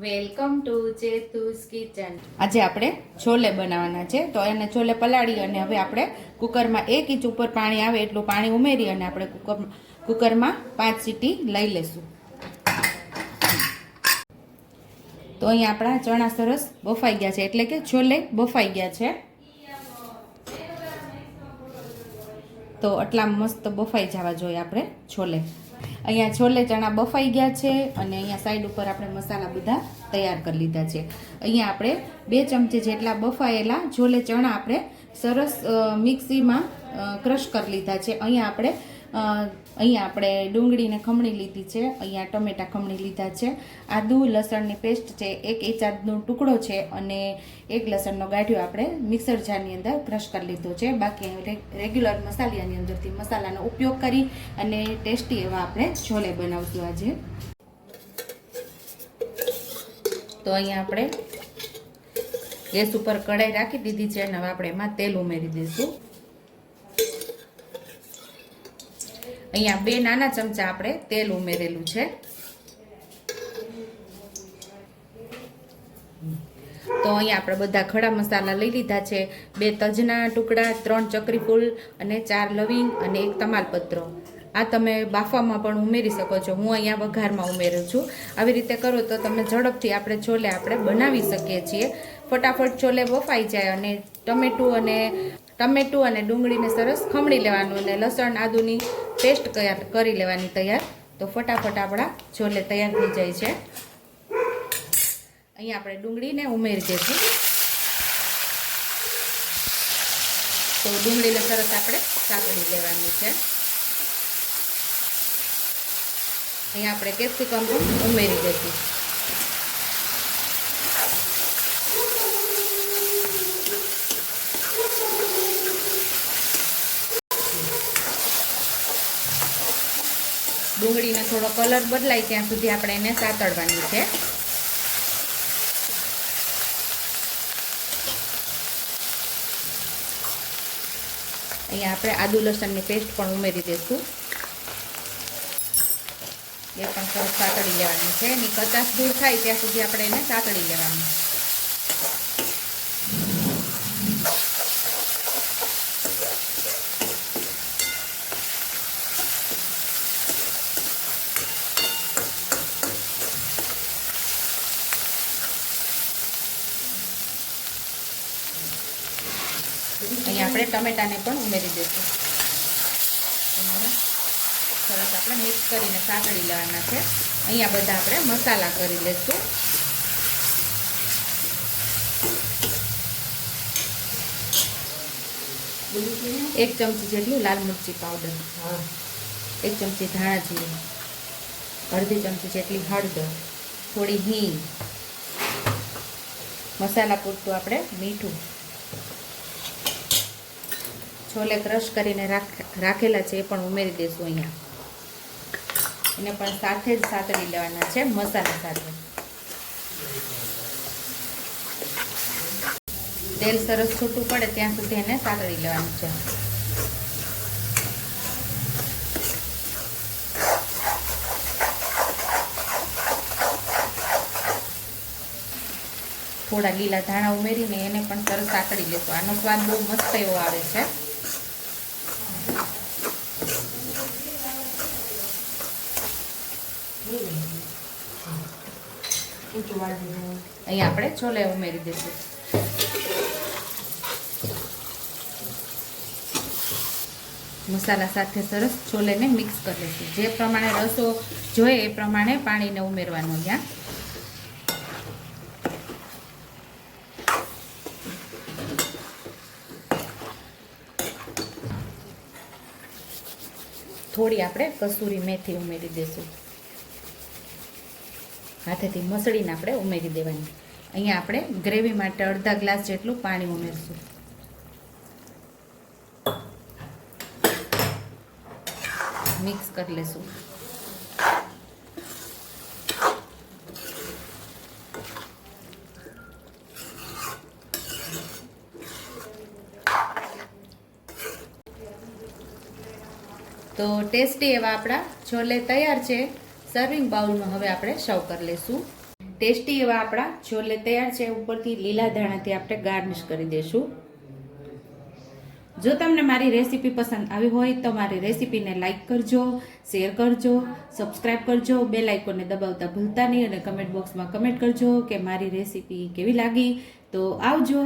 Welcome to ચેતુસ kitchen. આજે આપણે છોલે બનાવવાના છે, તો એને છોલે પલાળી અને હવે આપણે કુકરમાં 1 ઇંચ ઉપર પાણી આવે એટલું પાણી ઉમેરી અને આપણે કુકરમાં 5 સીટી લઈ લેશું। તો અહીંયા આપણા ચણા સરસ બફાઈ ગયા છે, એટલે કે છોલે બફાઈ ગયા છે। તો આટલા મસ્ત બફાઈ જવા જોઈએ આપણે છોલે। અહીંયા છોલે ચણા બફાઈ ગયા છે અને અહીંયા સાઈડ ઉપર આપણે મસાલા બધા તૈયાર કરી લીધા છે। અહીંયા આપણે 2 ચમચી જેટલા બફાયેલા છોલે ચણા આપણે સરસ મિક્સીમાં ક્રશ કરી લીધા છે। અહીંયા આપણે ડુંગળીને ખમણી લીધી છે, અહીંયા ટમેટા ખમણી લીધા છે, આદુ લસણની પેસ્ટ છે, 1 ઇંચ આદુનો ટુકડો છે અને 1 લસણનો ગાંઠિયો આપણે મિક્સર જારની અંદર ક્રશ કરી લીધો છે। બાકી રેગ્યુલર મસાલાની અંદરથી મસાલાનો ઉપયોગ કરી અને ટેસ્ટી એવા આપણે છોલે બનાવશું આજે। તો અહીંયા આપણે ગેસ ઉપર કઢાઈ રાખી દીધી છે અને હવે આપણે એમાં તેલ ઉમેરી દઈશું। અહીંયા 2 નાના ચમચા આપણે તેલ ઉમેરેલું છે। તો અહીંયા આપણે બધા ખડા મસાલા લઈ લીધા છે, 2 તજના ટુકડા, 3 ચક્રી ફૂલ અને 4 લવિંગ અને 1 તમાલપત્ર। આ તમે બાફામાં પણ ઉમેરી શકો છો, હું અહીંયા વઘારમાં ઉમેરું છું। આવી રીતે કરો તો તમે ઝડપથી આપણે છોલે આપણે બનાવી શકીએ છીએ। ફટાફટ છોલે બફાઈ જાય અને ટમેટું અને ડુંગળીને સરસ ખમણી લેવાનું અને લસણ આદુની પેસ્ટ કરી લેવાની તૈયાર। તો ફટાફટ આપણા છોલે તૈયાર થઈ જાય છે। અહીંયા આપણે ડુંગળીને ઉમેરી દઈશું। તો ડુંગળીને સરસ આપણે સાંતળી લેવાની છે। અહીંયા આપણે કેપ્સિકમ ઉમેરી દઈશું। ડુંગળીનો થોડો કલર બદલાય ત્યાં સુધી આપણે એને સાતળવાની છે। અહીંયા આપણે આદુ લસણની પેસ્ટ પણ ઉમેરી દઈશું, એ પણ સરસ સાતળી લેવાની છે। એની કચાશ દૂર થાય ત્યાં સુધી આપણે એને સાતળી લેવાની। અહીંયા આપણે ટમેટાને પણ ઉમેરી દઈશું, સરસ આપણે મિક્સ કરીને સાતળી લેવાના છે। અહીંયા બધા આપણે મસાલા કરી લઈશું। એક ચમચી જેટલું લાલ મરચી પાવડર, 1 ચમચી ધાણા જીરું, અડધી ચમચી જેટલી હળદર, થોડી હિંગ, મસાલા પૂરતું આપણે મીઠું, છોલે ક્રશ કરીને રાખેલા છે એ પણ ઉમેરી દઈશું। અહીંયા એને પણ સાથે જ સાતળી લેવાના છે મસાલા સાથે। તેલ સરસ છૂટું પડે ત્યાં સુધી એને સાતળી લેવાનું છે। થોડા લીલા ધાણા ઉમેરીને એને પણ સરસ સાતળી લેશું। આનો સ્વાદ બહુ મસ્ત એવો આવે છે। અહીંયા આપણે છોલે ઉમેરી દઈશું। મસાલા સાથે સરસ છોલેને મિક્સ કરી લઈશું। જે પ્રમાણે રસો જોઈએ એ પ્રમાણે પાણીને ઉમેરવાનું। અહીંયા થોડી આપણે કસૂરી મેથી ઉમેરી દઈશું, હાથેથી મસળીને આપણે ઉમેરી દેવાની। અહીંયા આપણે ગ્રેવી માટે અડધા ગ્લાસ જેટલું પાણી ઉમેરશું। મિક્સ કરી લેશું। તો ટેસ્ટી એવા આપણા છોલે તૈયાર છે। સર્વિંગ બાઉલમાં હવે આપણે સર્વ કરી લઈશું। ટેસ્ટી એવા આપણા છોલે તૈયાર છે. ઉપરથી લીલા ધાણાથી આપણે ગાર્નિશ કરી દઈશું. જો તમને મારી રેસીપી પસંદ આવી હોય તો મારી રેસીપીને લાઈક કરજો, શેર કરજો, સબસ્ક્રાઈબ કરજો, બેલ આઇકોનને દબાવતા ભૂલતા નહીં અને કમેન્ટ બોક્સમાં કમેન્ટ કરજો કે મારી રેસીપી કેવી લાગી. તો આવજો.